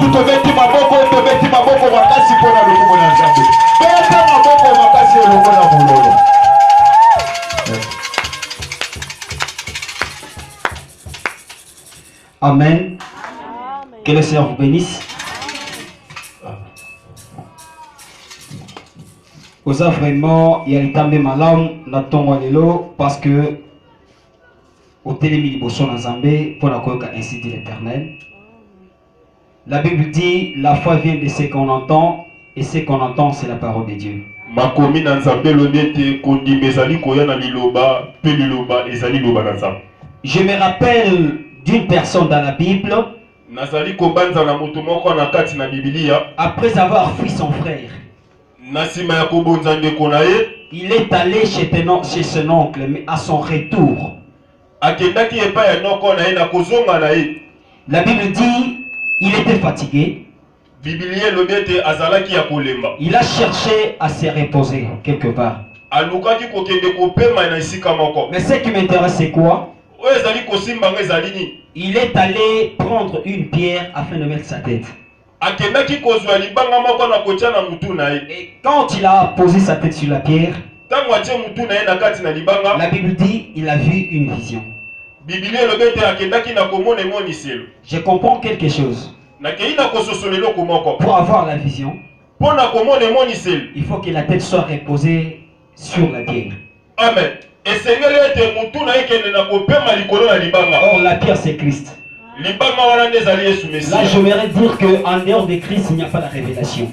tout tobeti maboko makasi pona lokumu na Nzambe. Beta maboko makasi lokumu na mulolo. Amen. Que le Seigneur vous bénisse. Vous avez vraiment, il y a une table malam na tongo lelo parce que au télémi liboso na Nzambe pour la koyoka ainsi dit l'Éternel. La Bible dit la foi vient de ce qu'on entend et ce qu'on entend c'est la parole de Dieu. Makomi na Nzambe lobete kondi bezali koya na liloba pe liloba ezali loba na Nzambe. Je me rappelle d'une personne dans la Bible. Nazali kobanza na moto moko na kati na Biblia. Après avoir fui son frère. Nasima ya kobonza ndeko na ye. Il est allé chez son oncle, mais à son retour. Akendaki epa ya noko na ye na kozonga na ye. La Bible dit il était fatigué. Biblia lobete azalaki ya kolemba. Il a cherché à se reposer quelque part. Alukaki kokende kopema na isika moko. Mais ce qui m'intéresse c'est quoi? Il est allé prendre une pierre afin de mettre sa tête. Et quand il a posé sa tête sur la pierre, la Bible dit il a vu une vision. Je comprends quelque chose. Pour avoir la vision, il faut que la tête soit reposée sur la pierre. Amen. Or la pierre c'est Christ. Là j'aimerais dire qu'en dehors de Christ il n'y a pas de révélation.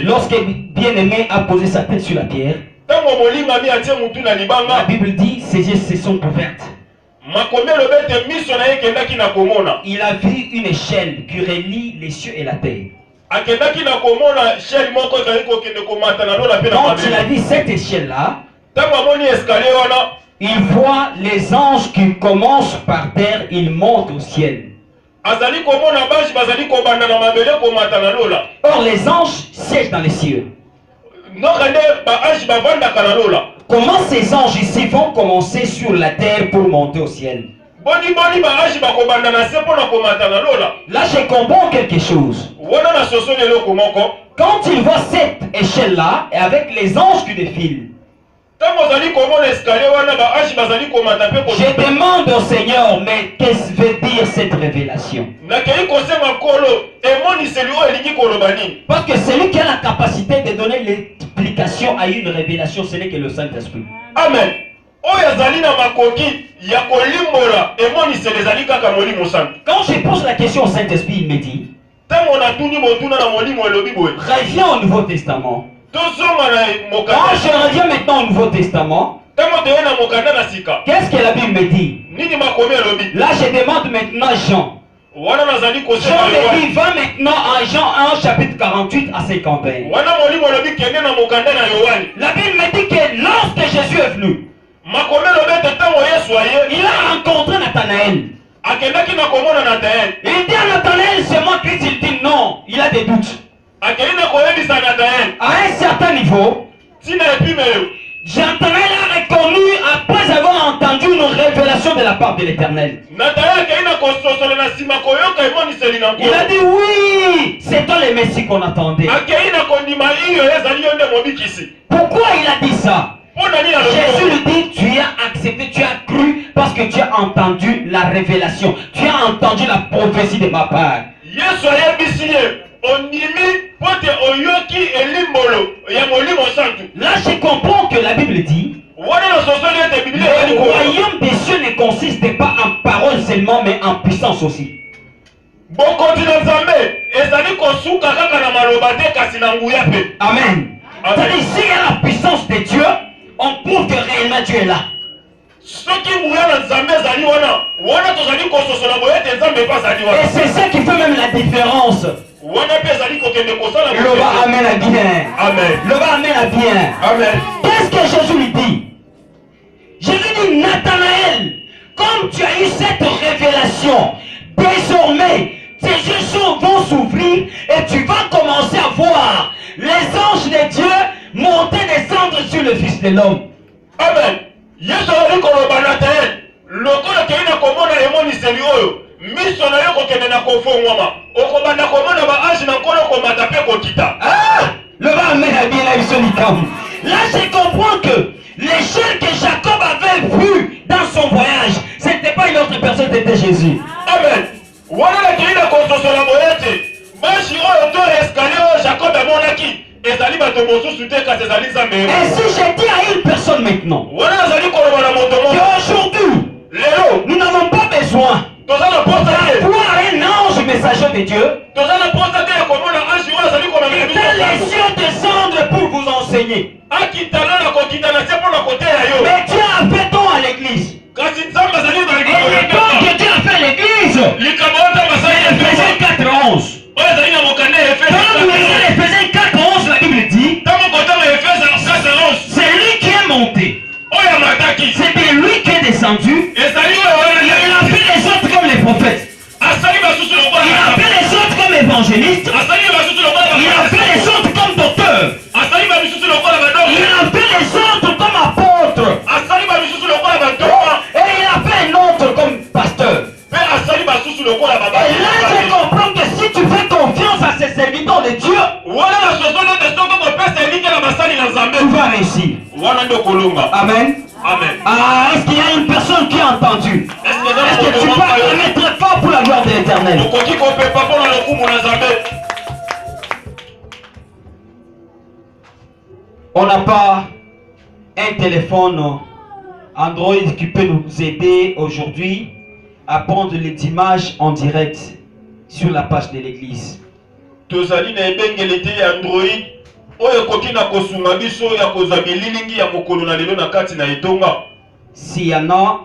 Lorsque bien-aimé a posé sa tête sur la pierre, la Bible dit ses yeux se sont ouvertes. Il a vu une échelle qui relie les cieux et la terre. Quand il a vu cette échelle-là, il voit les anges qui commencent par terre, ils montent au ciel. Or les anges siègent dans les cieux. Comment ces anges ici vont commencer sur la terre pour monter au ciel? Là je comprends quelque chose. Quand il voit cette échelle là et avec les anges qui défilent, je demande au Seigneur, mais qu'est-ce que veut dire cette révélation? Parce que celui qui a la capacité de donner l'explication à une révélation, ce n'est que le Saint-Esprit. Amen. Quand je pose la question au Saint-Esprit, il me dit, reviens au Nouveau Testament. Quand je reviens maintenant au Nouveau Testament, qu'est-ce que la Bible me dit? Là je demande maintenant Jean. Jean me dit, va maintenant en Jean 1 chapitre 48 à 51. La Bible me dit que lorsque Jésus est venu, il a rencontré Nathanaël. Il dit à Nathanaël, c'est moi Christ. Il dit non, il a des doutes. À un certain niveau, Nathanaël a reconnu après avoir entendu une révélation de la part de l'Éternel. Il a dit oui, c'est toi le Messie qu'on attendait. Pourquoi il a dit ça? Jésus lui dit, tu as accepté, tu as cru parce que tu as entendu la révélation. Tu as entendu la prophétie de ma part. Là je comprends que la Bible dit, le royaume des cieux ne consiste pas en parole seulement mais en puissance aussi. Amen. C'est-à-dire s'il y a la puissance de Dieu, on prouve que réellement Dieu est là. Et c'est ça qui fait même la différence. Le va amène à bien. Amen. Le va amène à bien. Amen. Qu'est-ce que Jésus lui dit? Jésus dit, Nathanaël, comme tu as eu cette révélation, désormais tes yeux vont s'ouvrir et tu vas commencer à voir les anges de Dieu monter, descendre sur le Fils de l'homme. Amen. Yesu ali koloba Nathanaël, lokola keina komona emoni ebongiseli oyo miso na yo kokende na kofongwama okobanda komona baange na nkolo komata mpe kokita. Le va amener bien la vision du camp. Là, je comprends que l'échelle que Jacob avait vue dans son voyage, ce n'était pas une autre personne, c'était Jésus. Amen. Wana la kina konsosola boyete. Bashi oyo to escalier oyo Jacob amonaki. Ezali bato mosusu te kasi ezali Nzambe. Et si je dis à une personne maintenant, wana nazali koloba na moto moko qu'aujourd'hui, lelo nous n'avons pas besoin toza na posa te d'avoir un ange messager de Dieu, toza na posa te ya komona ange oyo azali komamela biso les cieux descendre pour vous enseigner. akitana na kokita na se mpo na koteya yo. Mais Dieu a fait don à l'église. kasi Nzambe azali na Et le don que Dieu a fait à l'église, likambo oyo Nzambe asali Éphésiens 4:11. oyo ezali na mokanda ya Quand vous lisez Éphésiens 4:11, la Bible dit, ntango kotanga efese 4:11 c'est lui qui est monté, oyo amataki c'est de lui qui est descendu. ezali oyo Il a fait les autres comme les prophètes. asali basusu Il a lokola fait les autres comme évangélistes. asali basusu lokola Il a fait les autres comme docteurs. asali basusu lokola Il badoko a fait les autres comme apôtres. asali basusu lokola badoko Et il a fait un autre comme pasteur. mpe asali basusu lokola Et là, je comprends que si tu fais confiance à ces serviteurs de Dieu, wana na sosono te soko kopesa elike na basali na Nzambe tu vas réussir. wana nde kolonga. Amen. Amen. Ah, est-ce qu'il y a une personne qui a entendu? Est-ce que tu peux acclamer très fort pour la gloire de l'Éternel? okoki kopepa mpona lokumu na Nzambe. On n'a pas un téléphone Android qui peut nous aider aujourd'hui à prendre les images en direct sur la page de l'église. tozali na ebengeli te ya Android oyo ekoki na kosunga biso ya kozwa bililingi ya mokolo na lelo na kati na etonga. S'il y en a,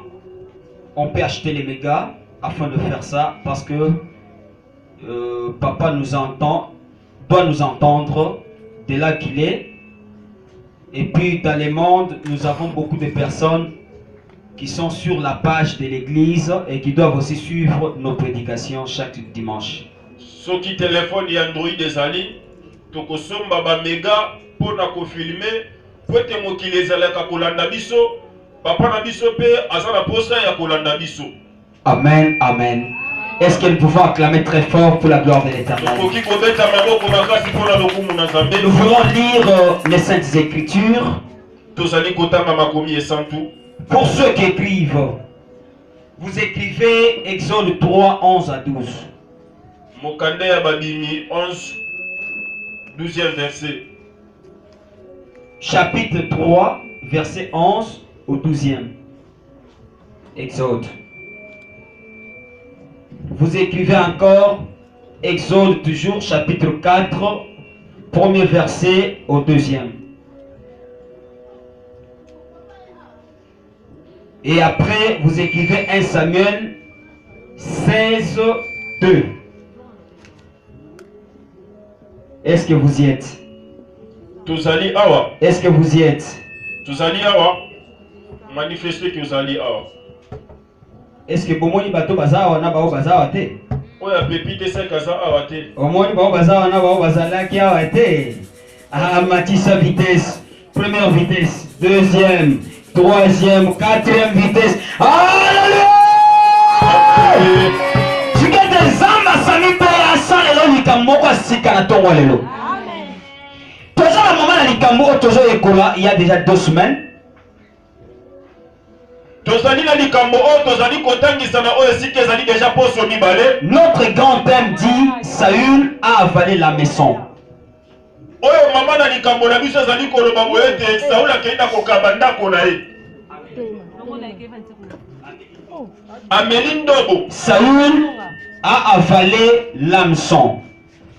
on peut acheter les mégas afin de faire ça parce que papa nous entend, doit nous entendre de là qu'il est. Et puis dans le monde, nous avons beaucoup de personnes qui sont sur la page de l'église et qui doivent aussi suivre nos prédications chaque dimanche. soki telefone ya Android ezali tokosomba bamega mpona kofilme po ete mokili ezalaka kolanda biso papa na biso mpe aza na posa ya kolanda biso. Amen, amen. Est-ce que nous pouvons acclamer très fort pour la gloire de l'Éternel? tokoki kobeta maboko makasi mpona lokumu na Nzambe. Nous voulons lire les Saintes Écritures. tozali kotanga makomi esantu. Pour ceux qui écrivent, vous écrivez Exode 3, 11 à 12. mokanda ya babimi 11 12e verset. Chapitre 3, verset 11 au 12e. Exode. Vous écrivez encore Exode toujours, chapitre 4, premier verset au 2e. Et après, vous écrivez 1 Samuel 16, 2. Est-ce que vous y êtes? tozali awa. Est-ce que vous y êtes? tozali awa. manifeste ke ozali awa. Est-ce que bomoni bato bazawa na bao bazawa te? oyo apepi te seka aza awa te. Omoni bao bazawa na bao bazalaki awa te? Ah, Matissa vitesse. Première vitesse. Deuxième. Troisième. Quatrième vitesse. Alléluia! Tukete zamba sami pe asa lelo likambo kwa sika na tongo lelo. Toza la maman na likambo tozo ekola il y a déjà 2 semaines. tozali na likambo oyo tozali kotangisa na oyo sika ezali deja poso mibale. Notre grand thème dit Saül a avalé la maison. oyo mama na likambo na biso ezali koloba boye ete Sauli akei na kokaba ndako na ye. ameli ndobo. Saül a avalé l'hameçon.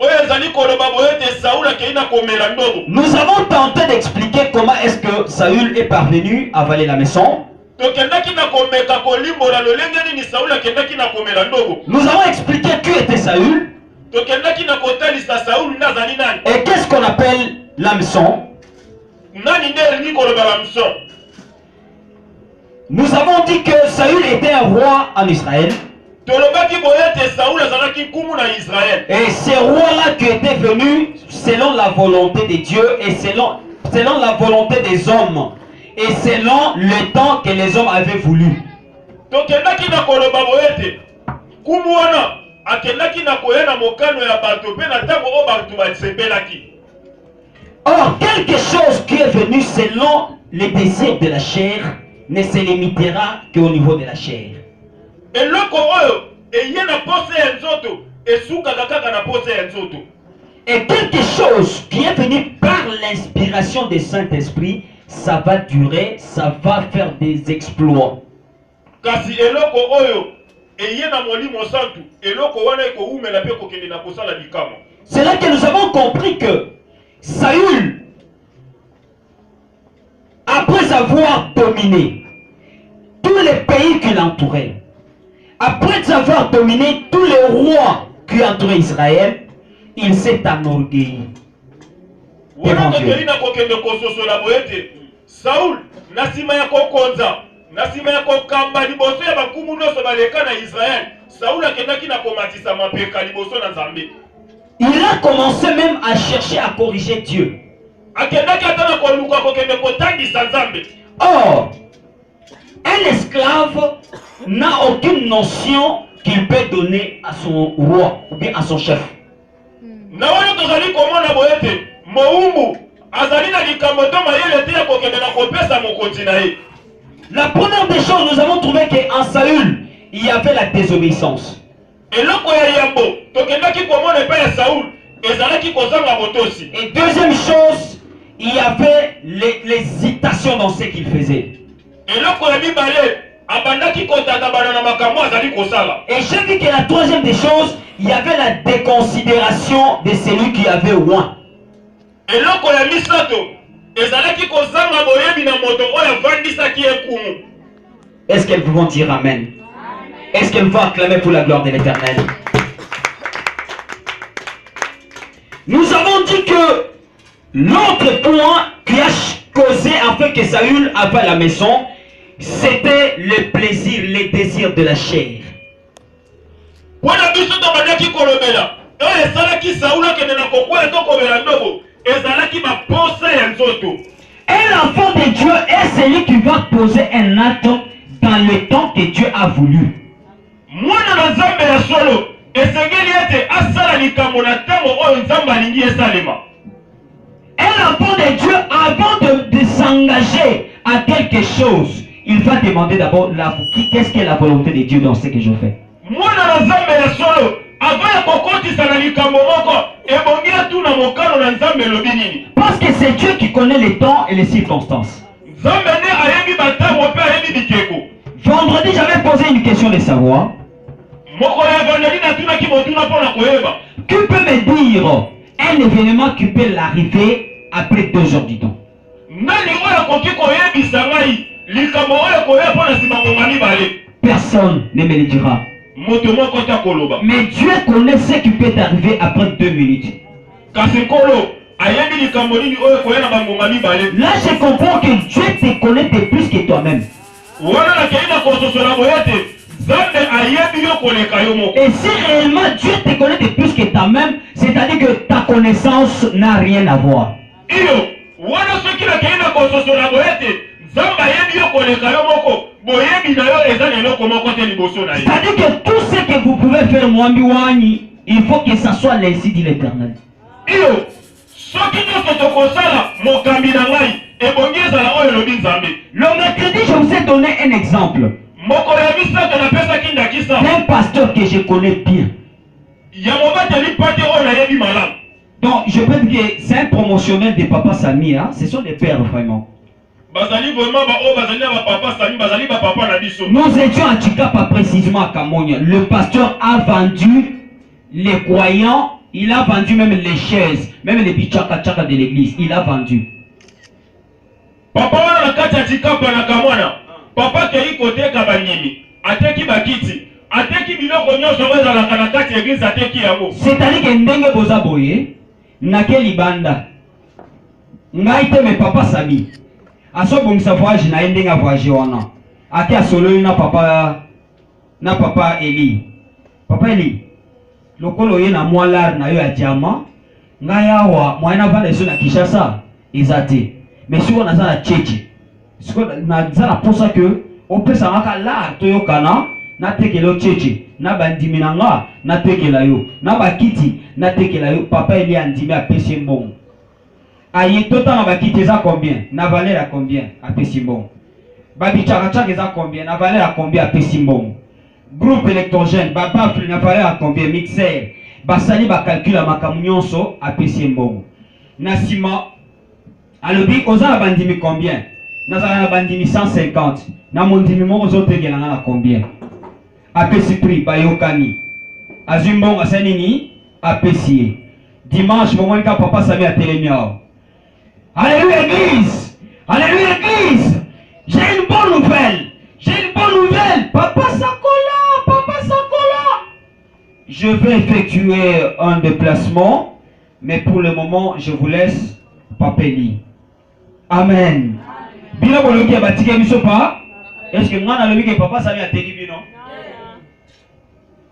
oyo ezali koloba boye ete Sauli akei na komela ndobo. Nous avons tenté d'expliquer comment est-ce que Saül est parvenu à avaler la maison. tokendaki na komeka kolimbola lolenge nini Sauli akendaki na komela ndobo. Nous avons expliqué qui était Saül tokendaki na kotalisa Sauli nazali nani. et qu'est-ce qu'on appelle l'hameçon. nani nde elingi koloba la mso. Nous avons dit que Saül était un roi en Israël. tolobaki boye ete Sauli azalaki nkumu na Israël. Et ces rois-là qui étaient venus selon la volonté de Dieu et selon la volonté des hommes et selon le temps que les hommes avaient voulu. tokendaki na koloba boye ete nkumu wana akendaki na koyana mokano ya bato pe na tango o bato basepelaki. Or, quelque chose qui est venu selon les désirs de la chair ne se limitera qu'au niveau de la chair. Eloko oyo eye na pose ya nzoto esukaka kaka na pose ya nzoto. Et quelque chose qui est venu par l'inspiration du Saint-Esprit, ça va durer, ça va faire des exploits. Kasi eloko oyo eye na molimo santu eloko wana eko umela pe kokende na kosala likama. C'est là que nous avons compris que Saül, après avoir dominé tous les pays qui l'entouraient, après avoir dominé tous les rois qui entouraient Israël, il s'est enorgueilli. Saül, nasima ya kokonza, nasima ya kokamba liboso ya bakumu nyonso baleka na Israël, Saül akendaki na komatisa mapeka liboso na Nzambe. Il a commencé même à chercher à corriger Dieu. Or, un esclave n'a aucune notion qu'il peut donner à son roi ou bien à son chef. La première des choses, nous avons trouvé qu'en Saül, il y avait la désobéissance. Et deuxième chose, il y avait l'hésitation dans ce qu'il faisait. Et j'ai vu que la troisième des choses, il y avait la déconsidération de celui qui avait oint. Est-ce qu'elles vont dire Amen? Est-ce qu'elles vont acclamer pour la gloire de l'Éternel? Nous avons dit que l'autre point qui a causé afin que Saül avait à la maison, c'était le plaisir, les désirs de la chair. Un enfant de Dieu est celui qui va poser un acte dans le temps que Dieu a voulu. Un enfant de Dieu, avant de s'engager à quelque chose, il va demander d'abord qu'est-ce qu'est la volonté de Dieu dans ce que je fais. Parce que c'est Dieu qui connaît les temps et les circonstances. Vendredi, j'avais posé une question de savoir. Qui peut me dire un événement qui peut l'arriver après 2 heures du temps? Personne ne me le dira. Mais Dieu connaît ce qui peut arriver après 2 minutes. Là, je comprends que Dieu te connaît plus que toi-même. Et si réellement Dieu te connaît plus que toi-même, c'est-à-dire que ta connaissance n'a rien à voir. C'est-à-dire que tout ce que vous pouvez faire, il faut que ça soit l'ainsi de l'Éternel. Le mercredi, je vous ai donné un exemple d'un pasteur que je connais bien. Donc, je peux dire que c'est un promotionnel de Papa Sami. Hein? Ce sont des pères vraiment. Nous étions à Chikapa, précisément à Kamonia. Le pasteur a vendu les croyants, il a vendu même les chaises, même les bichaka-chaka de l'église. Il a vendu. Papa a Chikapa na Kamonia. Papa kei kote kabanyemi. Ateki bakiti. Ateki biloko nyonso weza la kanakati église ateki yango. C'est-à-dire que ndenge boza boye, nakeli banda. Ngaite me Papa Sami. Aso bongisa voyage na ndenga voyage wana. Ati asolo na papa Eli. Papa Eli. Lokolo ye na moalar na yo ya diamant. Ngaya wa mwana vanda so na Kinshasa ezate. Mais si on a ça na cheche. Siko na za na posa que on peut ça maka la toyokana na tekela cheche, na bandimi nanga, na tekela yo, na bakiti, na tekela yo, papa Eli andimi a pesi mbongo. Aye total na bakiti za combien? Na valeur à combien? A pesi mbongo. Babi tchaka za combien? Na valeur à combien? A pesi mbongo. Groupe électrogène, babafle na valeur à combien? Mixer. Basali ba calcule makamu nyonso a pesi mbongo. Na sima alobi oza na bandimi combien? Na za bandimi 150. Na mondimi moko zo tegela na combien? A pesi prix bayokani. Azumbongo asani ni a pesi. Dimanche mon ka papa Sami a télémiao. Alléluia église. Alléluia église. J'ai une bonne nouvelle. J'ai une bonne nouvelle. Papa Sakola, papa Sakola. Je vais effectuer un déplacement, mais pour le moment, je vous laisse Papa Eli. Amen. Bien bon le batike biso pas. Est-ce que moi na le papa Sami a teki bino?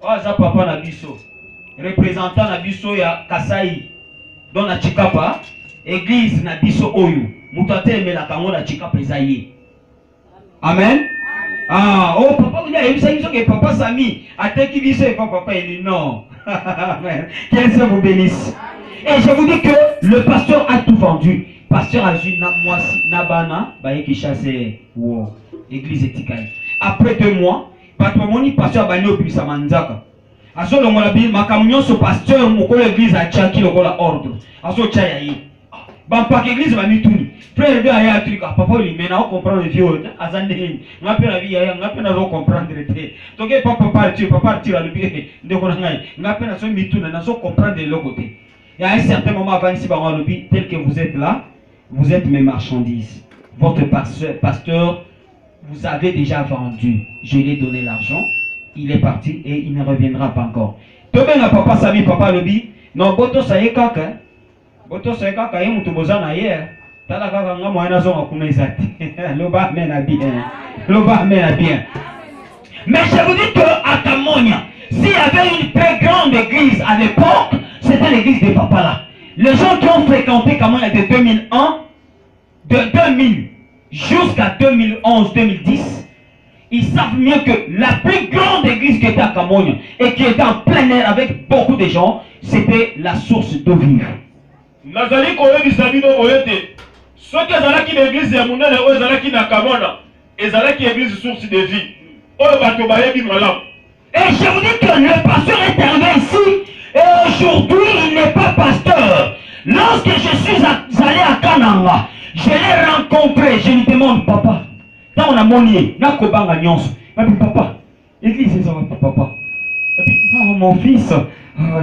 Oh ça papa na biso. Représentant na biso ya Kasai. Don na Chikapa, église na biso oyo. Mutate me la kango na Chikapa ezaye. Amen. Ah, oh papa, vous avez dit que papa Sami a teki biso et papa Eli. Non. Amen. Qu'elle se vous bénisse. Et je vous dis que le pasteur a tout vendu. Pasteur a dit na bana, baye qui chasse wo église etikali. Après 2 mois, patron pasteur bani opisa manzaka. Aso longola bi makamunyo so pasteur mokolo église a chaki lokola ordre. Aso chaya yi. Ban pa église ba mituni. Frère de aya truc papa lui mais na comprendre vieux azande ni. Ngape na bi aya ngape na comprendre te. Toke papa partir à lui ndeko na ngai. Ngape na so mituna na so comprendre le côté. Il y a un certain moment avant ici par lobby tel que vous êtes là, vous êtes mes marchandises. Votre pasteur vous avez déjà vendu. Je lui ai donné l'argent. Il est parti et il ne reviendra pas encore. Demain, na papa Sami, papa lobby. Non, boto sa ye kaka. Boto sa ye kaka ye mutu bozana ye. Tala kaka nga moyena zonga kuna izati. Loba mena bien. Loba mena bien. Mais je vous dis que à Kamonia, s'il y avait une très grande église à l'époque, c'était l'église des papas là. Les gens qui ont fréquenté Kamonia de 2001, de 2000 jusqu'à 2011-2010, ils savent mieux que la plus grande église qui était à Kamonia et qui était en plein air avec beaucoup de gens, c'était la source d'eau vive. Nazali koyebi sabino oyete. Soki ezalaki l'église ya munene oyo ezalaki na Kamona, ezalaki église source de vie. Oyo bato bayebi malamu. Et je vous dis que le pasteur est arrivé ici et aujourd'hui il n'est pas pasteur. Lorsque je suis allé à Kananga, je l'ai rencontré, je lui demande papa. Quand on a monié, n'a kobanga nyonso. Papa, l'église est où papa? Non, mon fils,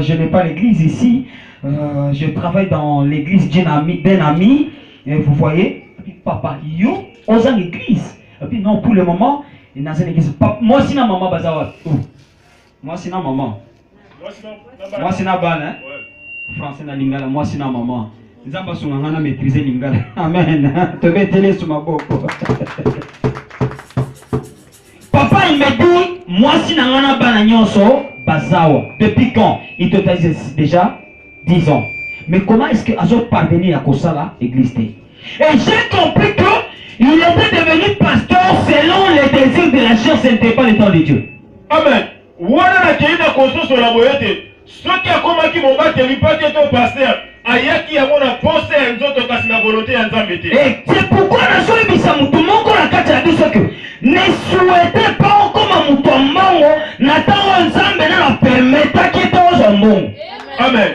je n'ai pas l'église ici. Je travaille dans l'église d'un ami. Et vous voyez, papa, yo, on a l'église. Non, pour le moment, il n'a pas l'église. Moi, c'est ma maman Bazawa. Moi, c'est ma maman. Moi, c'est ma balle, hein? Français na lingala, moi, c'est ma maman. Nzamba sunganga maîtriser lingala. Amen. Te mettre sur ma boko. Papa, il me dit, moi, si nangana bana nyonso Bazawa. Depuis quand? Il te dit déjà 10 ans. Mais comment est-ce que Azo parvenu à Kosala église? Et j'ai compris que il était devenu pasteur selon les désirs de la chair, ce n'était pas le temps de Dieu. Amen. Wana na keina koso sur la boyete. Soki akoma ki mobate lipate to pasteur. Ayaki ya mona poste ya nzoto kasi na volonté ya Nzambe te. Et c'est pourquoi na so ebisa mutu moko na kati ya biso que ne souhaitez pas comme mutu mbongo na tango Nzambe na permettre ki to mbongo. Amen.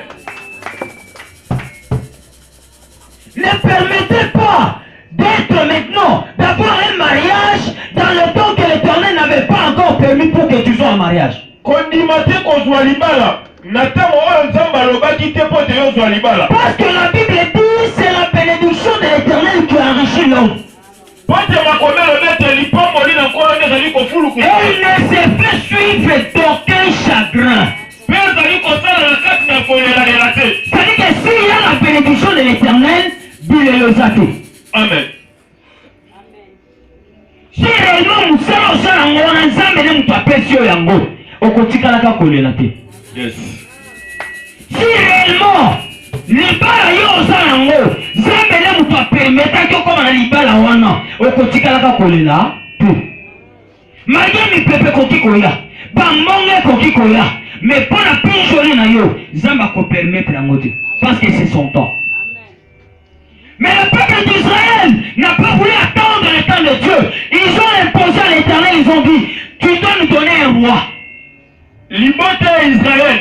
Ne permettez pas d'être maintenant, d'avoir un mariage dans le temps que l'Éternel n'avait pas encore permis pour que tu sois en mariage. Parce que la Bible dit c'est la bénédiction de l'Éternel qui enrichit l'homme. Et il ne s'est fait suivre d'aucun chagrin. C'est-à-dire que s'il y a la bénédiction de l'Éternel, Amen. Si réellement nous sommes en ensemble, nous t'appelons yango. Okotikalaka kolela te. Yes. Si réellement libala yo zango, zambele mu permettre que comme na libala wana, okotikalaka kolela te. Malgré mi pepe koki koya. bambonge kokikoya. Mais pour la plus jolie na yo, Zamba ko permettre la moitié. Parce que c'est son temps. Mais le peuple d'Israël n'a pas voulu attendre le temps de Dieu. Ils ont imposé à l'Éternel, ils ont dit, tu dois nous donner un roi. Libote Israël,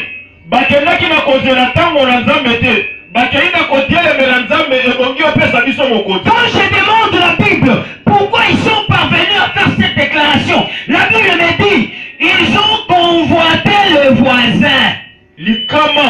bakendaki na kozela tango na Nzambe te, bakei na kotelemela Nzambe ebongi opesa biso mokonzi. Quand je demande la Bible, pourquoi ils sont parvenus à faire cette déclaration, la Bible me dit, ils ont convoité le voisin. Likama,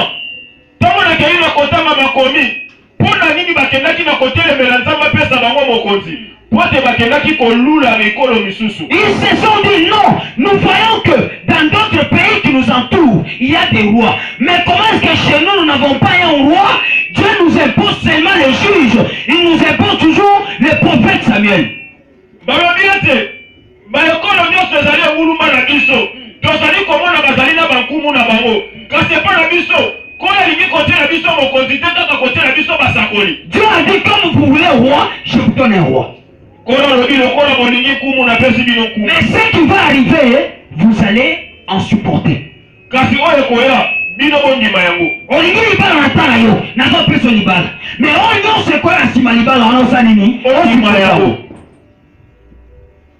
tango na kei na kotama makomi, pona nini bakendaki na kotelemela Nzambe apesa bango mokonzi? Pote bakendaki kolula mikolo misusu. Ils se sont dit non, nous voyons que dans d'autres pays qui nous entourent, il y a des rois. Mais comment est-ce que chez nous, nous n'avons pas un roi? Dieu nous impose seulement les juges. Il nous impose toujours le prophète Samuel. Barobiate, bayokolo nyonso ezali nguluma na biso. Tozali komona bazali na bankumu na bango. Kasi pa na biso, kola lingi kote na biso mokonzi te kaka kote na biso basakoli. Dieu a dit comme vous voulez roi, je vous donne un roi. Mais ce qui va arriver, vous allez en supporter. Mais on c'est quoi la simalibala on a nini?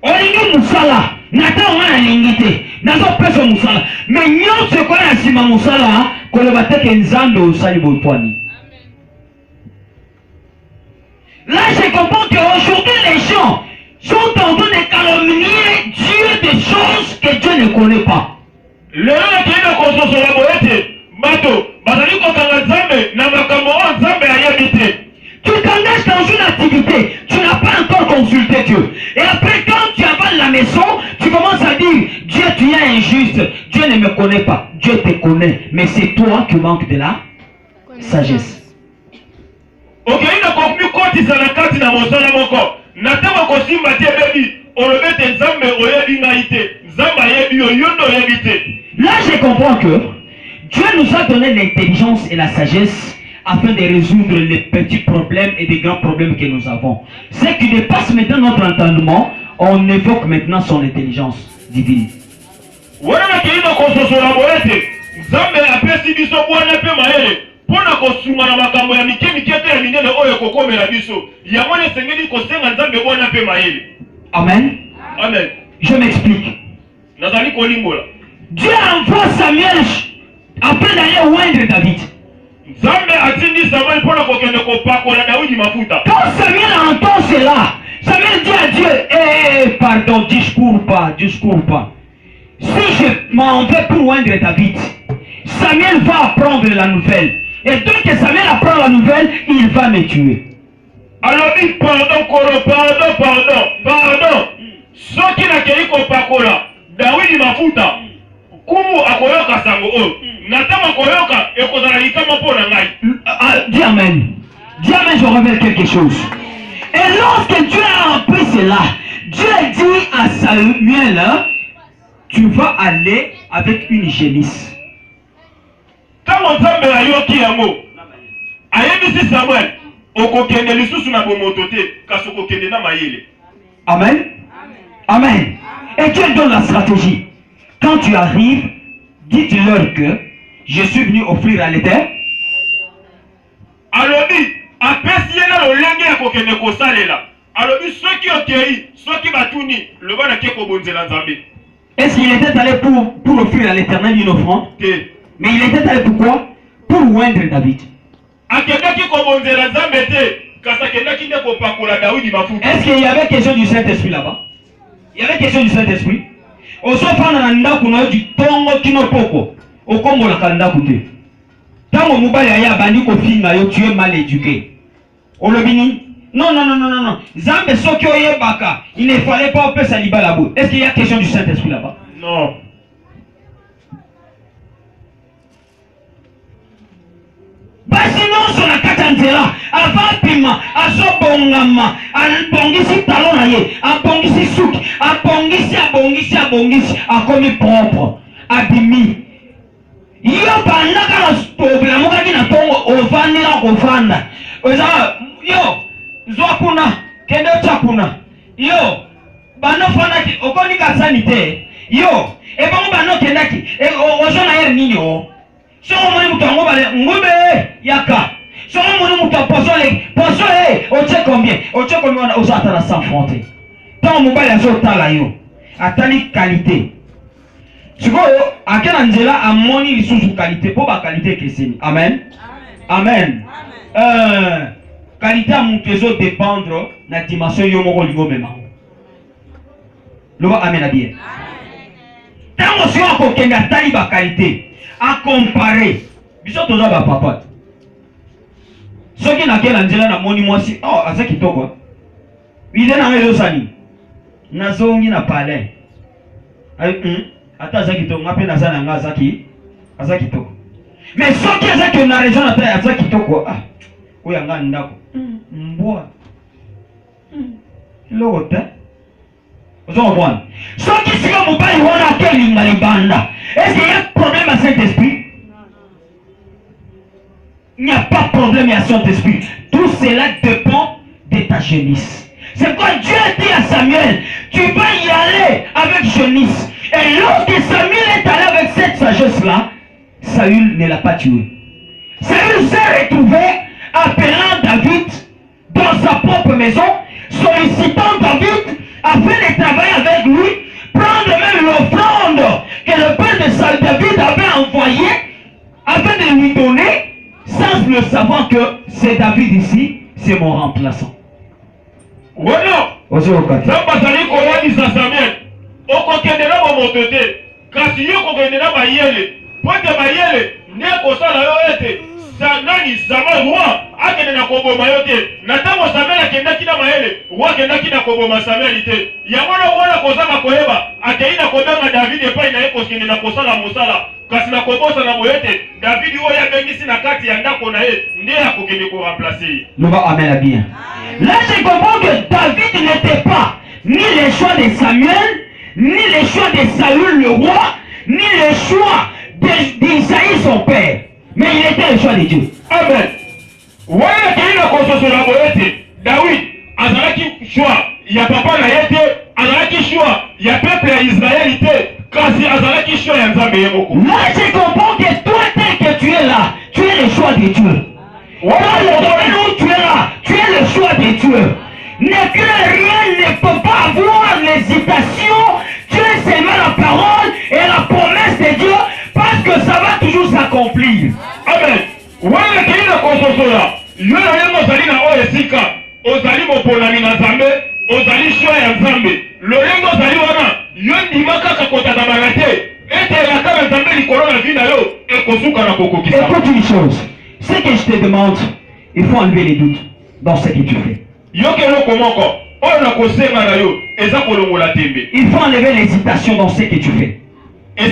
On musala. Nata on a l'ingité. Nazo peso musala. Mais nyon c'est quoi la sima musala? Kolobate kenzando salibotwani. Là, je comprends qu'aujourd'hui, les gens sont en train de calomnier Dieu des choses que Dieu ne connaît pas. Tu t'engages dans une activité, tu n'as pas encore consulté Dieu. Et après, quand tu avales la maison, tu commences à dire, Dieu, tu es injuste. Dieu ne me connaît pas. Dieu te connaît. Mais c'est toi qui manques de la sagesse. Ok, il a conclu quand il s'en a quatre dans mon salon encore. Natama kosimba tie baby, olobete Nzambe oyebi ngaite, Nzamba yebi oyondo yebite. Là, je comprends que Dieu nous a donné l'intelligence et la sagesse afin de résoudre les petits problèmes et les grands problèmes que nous avons. Ce qui dépasse maintenant notre entendement, on évoque maintenant son intelligence divine. Voilà ma kiri no kososola boete, Nzambe apesi biso bwana pe maele. Pona kosuma na makambo ya mike te ya minene oyo kokomela biso. Yango ne sengeli kosenga Nzambe bwana pe maele. Amen. Amen. Je m'explique. Nazali kolimbola. Dieu envoie Samuel après d'aller oindre David. Nzambe atindi Samuel pona kokende kopakola Daudi mafuta. Quand Samuel entend cela, Samuel dit à Dieu, pardon, discours pas. Si je m'en vais pour oindre David, Samuel va apprendre la nouvelle. Et dès que Samuel apprend la nouvelle, il va me tuer. Alors dit pardon. Soki na kei kopakola Daudi mafuta. Kumu akoyoka sango o. Natama koyoka ekozala likama pona ngai. Dis amen. Dis amen, je révèle quelque chose. Et lorsque Dieu a appris cela, Dieu dit à Samuel, tu vas aller avec une génisse. Tango Nzambe ayoki yango, ayebisi Samuel, okokende lisusu na bomoto te, kasi okokende na mayele. Amen. Amen. Et Dieu donne la stratégie. Quand tu arrives, dites-leur que je suis venu offrir à l'Éternel. Alobi, apesi yena lolenge ya kokende kosalela. Alobi soki okei, soki batuni, le bana ke kobonzela Nzambe. Est-ce qu'il était allé pour offrir à l'Éternel une offrande? Mais il était allé pourquoi? Pour oindre David. Est-ce qu'il y avait question du Saint-Esprit là-bas? Il y avait question du Saint-Esprit. Au sofa nanda kuna du tongo kinopoko. Au kombo la kanda kute. Tango mubali aya bandi ko finga yo tu es mal éduqué. Olobini? Non. Zambe soki oyebaka, il ne fallait pas opé saliba là-bas. Est-ce qu'il y a question du Saint-Esprit là-bas? Non. Basi nyonso na kati ya nzela avapima azobongama abongisi talon na ye abongisi suki abongisi akomi propre abimi yo bandaka na oblamokaki na ntongo ovandi na kovanda oza yo zwa kuna kende otya kuna yo banofandaki okonika sani te yo Et bon, bah non, kendaki. Et aux gens ailleurs nino. Si on m'a dit que on va ngube yaka. Si on m'a dit que poisson on sait combien. On sait combien on a atteint 100 francs. Tant on m'a dit que là yo. Atali qualité. Si vous à quel angela a moni sous qualité pour la qualité que c'est. Amen. Amen. Qualité à mon trésor dépendre de la dimension yo mo ligo même. Le amen à bien. Tant aussi encore qu'il y a tali ba qualité à comparer. Bisous toujours ba papa. Ce qui n'a qu'un angela na moni moi si oh asa kitoko. Il est dans le sani. Nazongi na palais. Ata asa kitoko ngape na sana nga asa kitoko. Mais ce qui est que na raison na ta asa kitoko ah. Oya nga ndako. Mbwa. Lote. Vous comprenez? Ce qui c'est que mon père il a quel lingalibanda. Est-ce qu'il y a un problème à Saint-Esprit? Il n'y a pas de problème à Saint-Esprit. Tout cela dépend de ta jeunesse. C'est quoi Dieu a dit à Samuel, tu vas y aller avec jeunesse. Et lorsque Samuel est allé avec cette sagesse-là, Saül ne l'a pas tué. Saül s'est retrouvé appelant David dans sa propre maison, sollicitant David afin de travailler avec lui, prendre même l'offrande que le père de Saül David avait envoyé afin de lui donner, sans le savoir que c'est David ici, c'est mon remplaçant. Voilà. Ça passe à l'école Samuel. Au côté de la mototé, quand tu es au côté de la maïele, pour te maïele, n'est qu'au salaire été. Nani Samuel roi akende na koboma yote natango Samuel akenda kina maele roi akenda kina koboma Samuel ite yamona wana kozama koyeba akeina kobenga David epai na yeko skende na kosala musala kasi na kobosa na boyete David oyo abengisi na kati ya ndako na ye ndiye akokende ko remplacer. Nous va amen bien. Là je comprends que David n'était pas ni le choix de Samuel, ni le choix de Saül le roi, ni le choix d'Isaïe son père. Mais il était le choix de Dieu. Amen. Voilà qu'il a construit la boyette. David, azalaki choix. Il y a papa na yete, azalaki choix. Il y a peuple à Israël kasi azalaki choix ya Nzambe yemoko. Là, je comprends que toi, tel que tu es là, tu es le choix de Dieu. Dans le domaine où tu es là, tu es le choix de Dieu. Ne crains rien, ne peut pas avoir l'hésitation. Tu es seulement la parole et la promesse de Dieu. Parce que ça va toujours s'accomplir. Amen. Wale kina konsosola. Yona yemo zali na oesika. Ozali moponani na Nzambe, ozali choix ya Nzambe. Lolengo zali wana, yondi makaka kotata balate. Ete la kama Nzambe likolo na vie na yo ekosuka na kokokisa. Écoute une chose. Ce que je te demande, il faut enlever les doutes dans ce que tu fais. Yokelo komoko. Oyo na kosenga na yo, eza kolongola tembe. Il faut enlever l'hésitation dans ce que tu fais. Pourquoi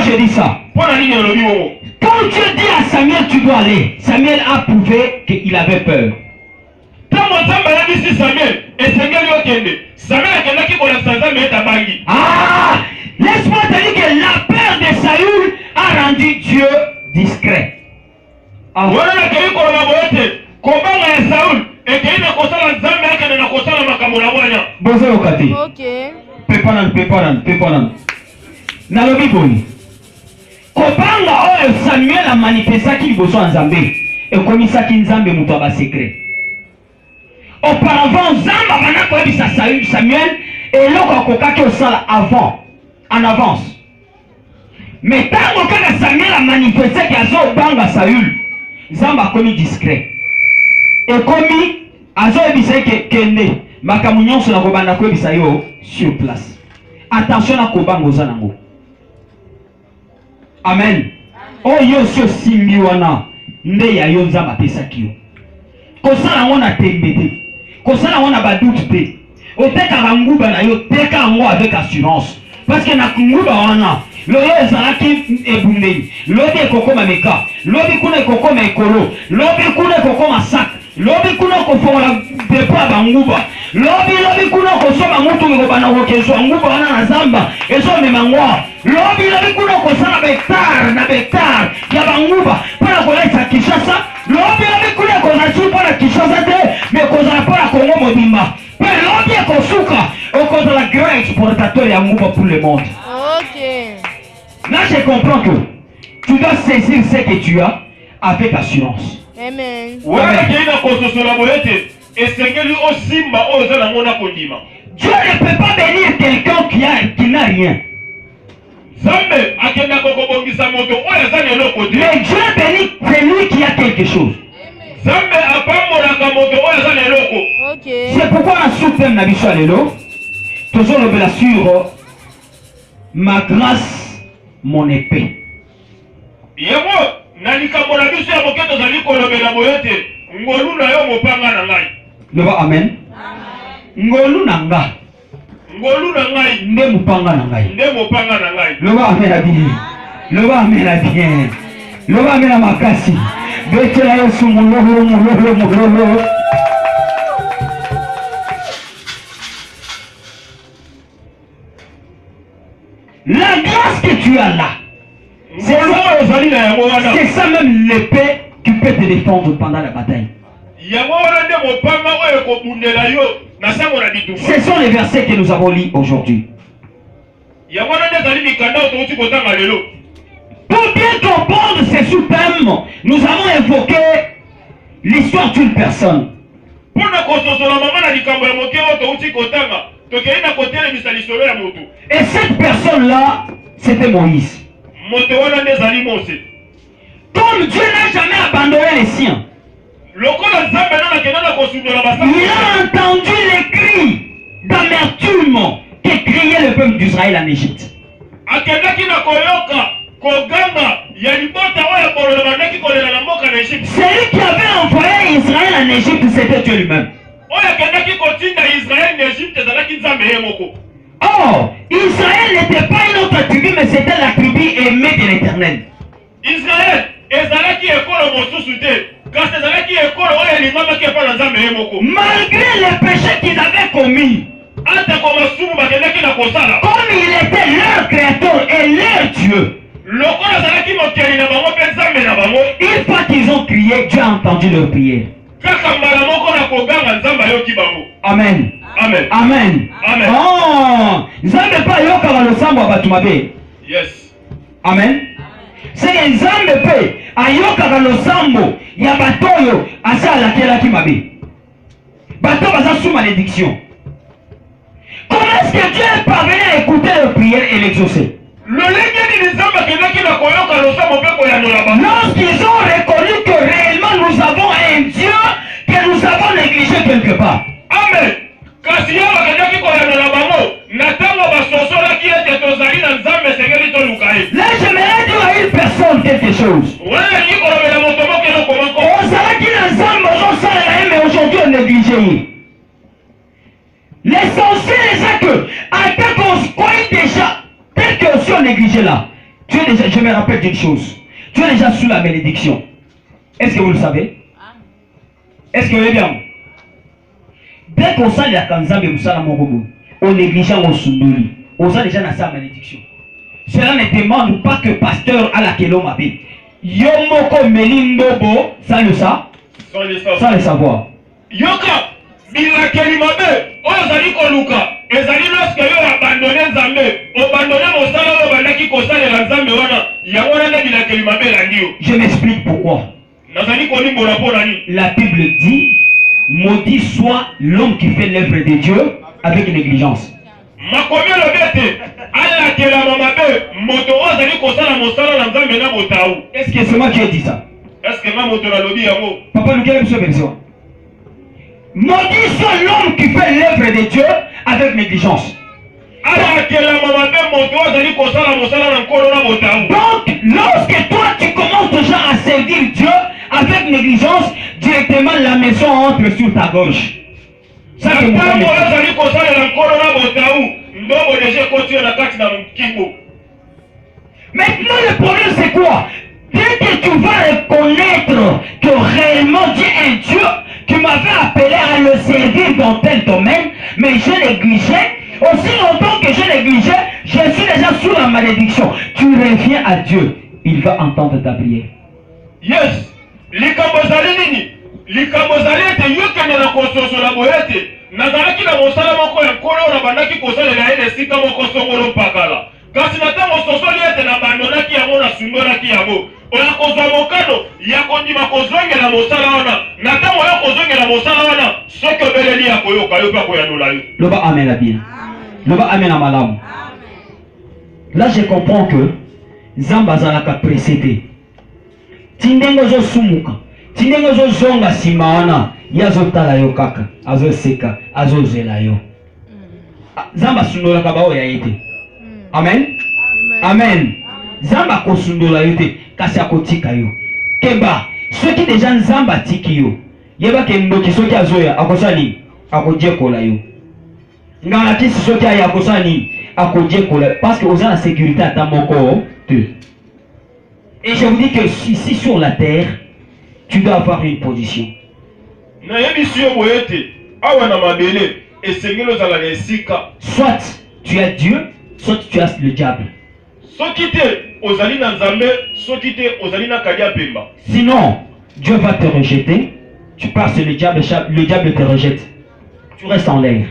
je dis ça? Quand Dieu dit à Samuel tu dois aller, Samuel a prouvé qu'il avait peur. Ah, laisse-moi te dire que la peur de Saül a rendu Dieu discret. Ah. Ok. Pepanan. Nalobi boni. Kobanga oyo Samuel a manifesté liboso ya Nzambe. Ekomisaki Nzambe muto ba secret. Auparavant, Nzamba bana koyebisa Samuel eloko akokaki osala avant, en avance. Mais tango kaka Samuel a manifesté ki azobanga Saül, Nzamba akomi discret. Ekomi azoyebisa kende makambo nyonso na kobanda koyebisa yo sur place. Attention à kobanga ozanango. Amen. Oyo sio simbi wana nde ya yo Nzamba pesaki yo. Kosala ngo na tembe te. Kosala ngo na badoute te. Oteka banguba na yo teka ngo avec assurance. Parce que na kunguba wana loyo ezalaki ebundeli. Lobi ekokoma meka. Lobi kuna ekokoma ekolo. Lobi kuna ekokoma sak. Lobi kuna kofongola depo ya banguba. Lobi kuna kosoma mutu ngobana kokezwa nguba wana na Nzamba ezomema ngwa. Lobi kuna kosala bektar ya banguba para kolesa Kinshasa. Lobi kuna kona chupa na Kinshasa te me kozala para Kongo mobimba. Pe lobi kosuka Au cause de la grand exportateur et amour pour le monde. Ok. Là, je comprends que tu dois saisir ce que tu as avec assurance. Amen. Dieu ne peut pas bénir quelqu'un qui n'a rien. Mais Dieu bénit celui qui a quelque chose. Ok. C'est pourquoi on soutient la biche à l'élo. Toujours le sur ma grâce, mon épée. Le va amen. Ngolu nanga. Ne mupanga nangai. Le va amen la bien. Le va amen la bien. Le va amen la makasi. Betela yesu mulolo. La grâce que tu as là, c'est ça même l'épée qui peut te défendre pendant la bataille. Ce sont les versets que nous avons lus aujourd'hui. Pour bien comprendre ces sous-thèmes, nous avons évoqué l'histoire d'une personne. Et cette personne-là, c'était Moïse. Comme Dieu n'a jamais abandonné les siens, il a entendu les cris d'amertume que criait le peuple d'Israël en Égypte. Celui qui avait envoyé Israël en Égypte, c'était Dieu lui-même. Or, Israël n'était pas une autre tribu, mais c'était la tribu aimée de l'Éternel. Malgré les péchés qu'ils avaient commis, comme il était leur créateur et leur Dieu, une fois qu'ils ont crié, Dieu a entendu leur prière. Amen. Amen. Amen. Amen. Oh, Nzambe pa yoka balosambo abatumabe. Yes. Amen. C'est que Nzambe pe ayoka balosambo ya batoyo asala kelaki mabe. Bato baza sous malédiction. Comment est-ce que Dieu est parvenu à écouter leurs prières et l'exaucer? Lorsqu'ils ont reconnu que réellement nous avons un Dieu que nous avons négligé quelque part. Amen. Là, j'aimerais dire à une personne quelque chose. Mais aujourd'hui, on néglige. L'essentiel est ça que, en tant qu'on se croit déjà, tel que si on néglige là, tu es déjà, je me rappelle d'une chose. Tu es déjà sous la bénédiction. Est-ce que vous le savez? Est-ce que vous voyez bien? Dès qu'on sent la kanzambe on néglige on sundoli. On sent déjà dans sa malédiction. Cela ne demande pas que pasteur à la kelo mabe. Yomoko melindobo, ça le ça? Sans le savoir. Yoka, bila kelimabe, ozali koluka. Ezali lorsque yo abandonné Nzambe, abandonné mosala o bandaki kosala la Nzambe wana, yango na bila kelimabe la ndio. Je m'explique pourquoi. Nazali ko limbola po nani. La Bible dit, maudit soit l'homme qui fait l'œuvre de Dieu avec négligence. Makomi lobete, ala kelama mabe, moto ozali kosala mosala la Nzambe na botaou. Est-ce que c'est moi qui ai dit ça? Est-ce que ma moto la lobi yango? Papa nous quelle version? Maudit soit l'homme qui fait l'œuvre de Dieu avec négligence. Donc, lorsque toi tu commences déjà à servir Dieu avec négligence, directement la maison entre sur ta gauche. Ça c'est mon Maintenant le problème c'est quoi? Dès que tu vas reconnaître que réellement Dieu est un Dieu qui m'avait appelé à le servir dans tel domaine, mais je négligeais, aussi longtemps que je négligeais, je suis déjà sous la malédiction. Tu reviens à Dieu, il va entendre ta prière. Yes! Likabozali nini? Likabozali ete yoke na konsoso la boyete. nazalaki na mosala moko ya nkolo na bandaki kosalela ye na esika moko songolo mpakala kasi na ntango sosoli ete na bandonaki yango na sundolaki yango oya kozwa mokano ya kondima kozongela mosala wana na ntango oya kozongela mosala wana soki obeleli ya koyoka yo mpe akoyandola yo. Loba amen la bien. Loba amen à malamu. Là je comprends que Zamba zalaka précédé. Tindengo zo sumuka. Tindengo zo zonga simaana. Yazo tala yo kaka. Azo seka. Azo zela yo. Zamba sundola kabao ya ite. Amen. Amen. Zamba ko sundola yote. Kasi akotika yo. Keba. Ceux qui déjà Zamba tiki yo. Yeba ke mboki soki azoya. Akosani. Akojekola yo. Ngana kisi soki aya akosani. Parce que vous avez la sécurité à ta moko. Et je vous dis que ici sur la terre, tu dois avoir une position. Soit tu as Dieu, soit tu as le diable. Sinon, Dieu va te rejeter. Tu passes le diable te rejette. Tu restes en l'air.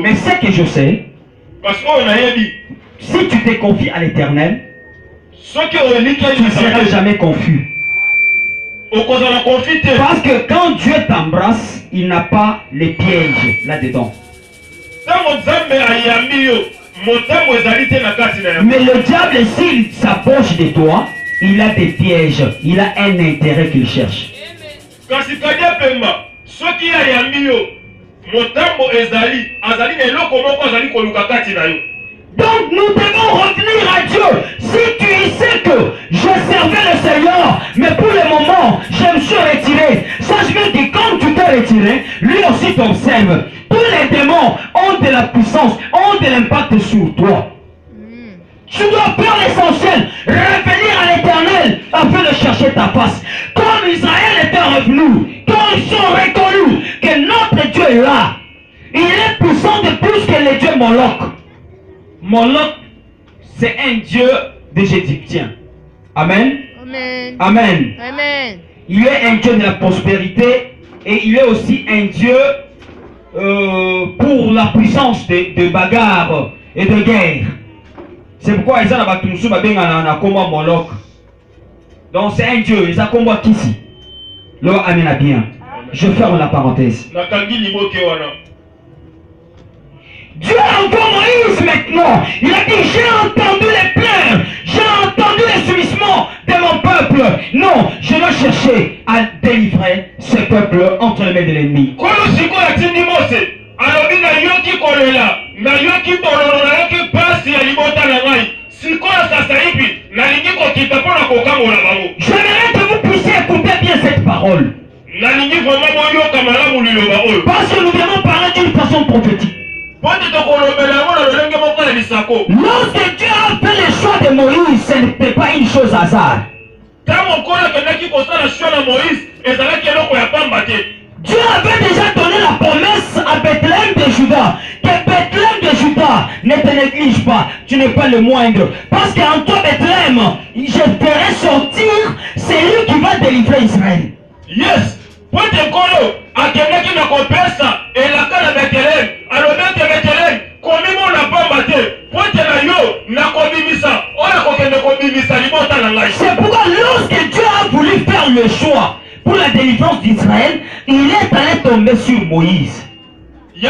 Mais ce que je sais, si tu te confies à l'Éternel, tu ne seras jamais confus. Parce que quand Dieu t'embrasse, il n'a pas les pièges là-dedans. Mais le diable, s'il s'approche de toi, il a des pièges, il a un intérêt qu'il cherche. Donc nous devons revenir à Dieu. Si tu sais que je servais le Seigneur, mais pour le moment, je me suis retiré. Sache bien que quand tu t'es retiré, lui aussi t'observe. Tous les démons ont de la puissance, ont de l'impact sur toi. Tu dois faire l'essentiel, revenir à l'Éternel afin de chercher ta face. Comme Israël était revenu, quand ils sont reconnus que notre Dieu est là, il est puissant de plus que les dieux Moloch. Moloch, c'est un dieu des Égyptiens. Amen. Amen. Amen. Amen. Il est un dieu de la prospérité et il est aussi un dieu pour la puissance de bagarre et de guerre. C'est pourquoi ils ont la Moloch. Donc c'est un dieu, ils ont combat ici. L'eau amène à bien. Je ferme la parenthèse. Dieu a encore Moïse maintenant. Il a dit, j'ai entendu les pleurs, j'ai entendu les soumissements de mon peuple. Non, je dois chercher à délivrer ce peuple entre les mains de l'ennemi. J'aimerais que vous puissiez écouter bien cette parole. Parce que nous devons parler d'une façon prophétique. Lorsque Dieu a fait le choix de Moïse, ce n'était pas une chose hasard. Dieu avait déjà donné la promesse à Bethléem de Juda, que Bethléem de Juda ne te néglige pas, tu n'es pas le moindre. Parce qu'en toi Bethléem, je ferai sortir celui qui va délivrer Israël. Yes! C'est pourquoi lorsque Dieu a voulu faire le choix pour la délivrance d'Israël, il est allé tomber sur Moïse. Et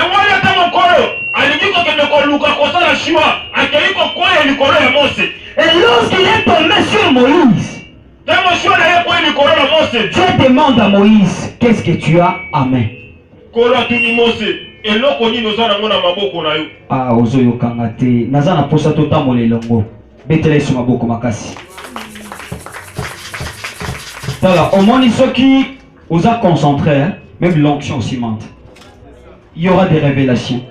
lorsqu'il est tombé sur Moïse, Dieu demande à Moïse, qu'est-ce que tu as à main? Ah, ozoyo kangate. Nazana posa tota molelongo. Betele sur maboko makasi. Voilà, au moins ceux qui vous a concentré, hein, même l'onction aussi monte. Il y aura des révélations.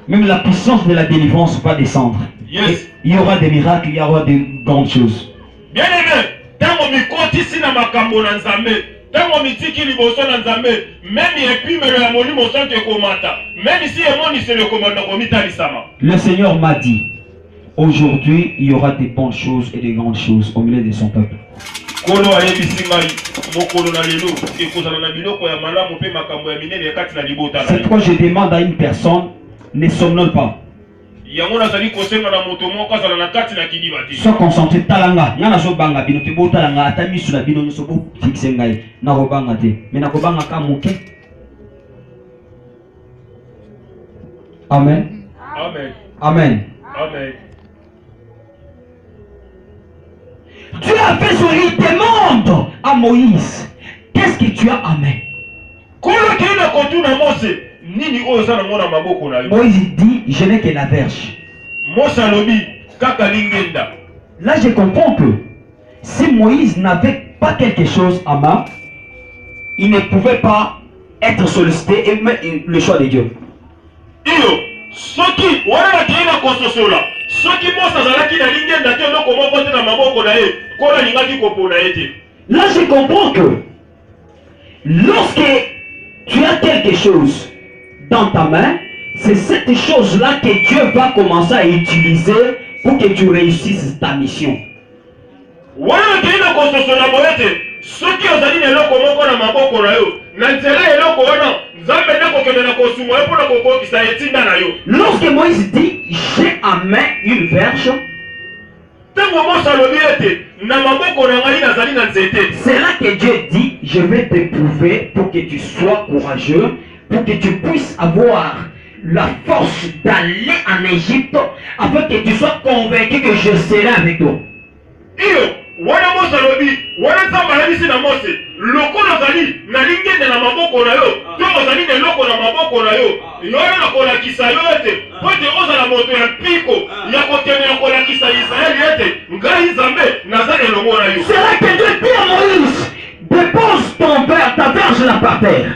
Même la puissance de la délivrance va descendre. Yes. Il y aura des miracles, il y aura des grandes choses. Bien aimé, tant mi kotisi na makambo na nzambe, tant mi tiki liboso na nzambe, même epi me la moni mo santé komata, même si emoni c'est le commandant komita lisama. Le Seigneur m'a dit, aujourd'hui il y aura des bonnes choses et des grandes choses au milieu de son peuple. Kolo ayebisi ngai mokolo na lelo ekozala na biloko ya malamu pe makambo ya minene kati na libota na. C'est pourquoi je demande à une personne, ne somnole pas. Yango nazali kosenga na moto moko azala na kati na kidiba te. Sois concentré talanga, nga nazo banga bino te bo talanga ata misu na bino nyoso bo fixe ngai na ko banga te. Mais na ko banga ka moke. Amen. Amen. Amen. Amen. Dieu a fait son lit, demande à Moïse, qu'est-ce que tu as à main? Moïse dit, je n'ai que la verge. Là je comprends que si Moïse n'avait pas quelque chose à main, il ne pouvait pas être sollicité et mettre le choix de Dieu. Là je comprends que lorsque tu as quelque chose dans ta main, c'est cette chose-là que Dieu va commencer à utiliser pour que tu réussisses ta mission. Lorsque Moïse dit j'ai à main une verge, c'est là que Dieu dit je vais t'éprouver pour que tu sois courageux, pour que tu puisses avoir la force d'aller en Égypte afin que tu sois convaincu que je serai avec toi. Wana mosalobi wana nzamba yabisi na Mose lokola zali na lingende na maboko na yo to ozali na loko na maboko na yo yona na kolakisa yo ete pote ozala moto ya piko ya kokende na kolakisa Israeli ete ngai nzambe naza elongo na yo. C'est là que Dieu dit à Moïse, dépose ton verre, ta verge là par terre.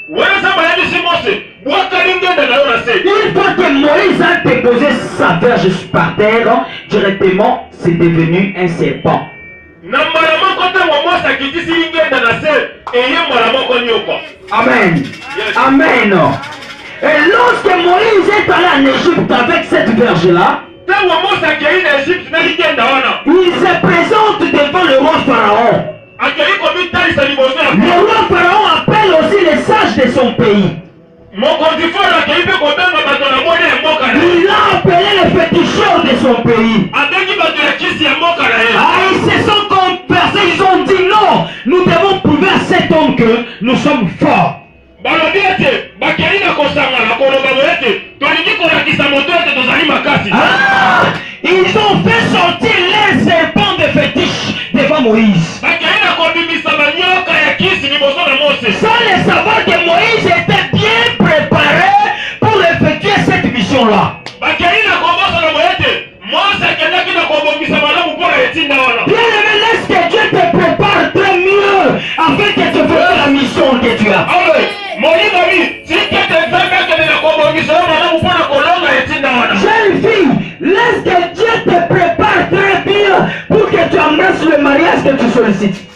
Wana nzamba yabisi Mose bwaka lingende na yo na se. Une fois que Moïse a déposé sa verge par terre, directement c'est devenu un serpent. Amen. Yes. Amen. Et lorsque Moïse est allé en Égypte avec cette verge-là, il se présente devant le roi Pharaon. Le roi Pharaon appelle aussi les sages de son pays. Il a appelé les féticheurs de son pays. Ils se sont conversés, ils ont dit non, nous devons prouver à cet homme que nous sommes forts. Ils ont fait sortir les serpents de fétiche devant Moïse. Sans le savoir que Moïse était bien préparé pour effectuer cette mission-là. Bien-aimé, laisse que Dieu te prépare très mieux afin que tu fasses la mission que tu as. Jeune fille, laisse que Dieu te prépare très bien pour que tu embrasses le mariage que tu sollicites.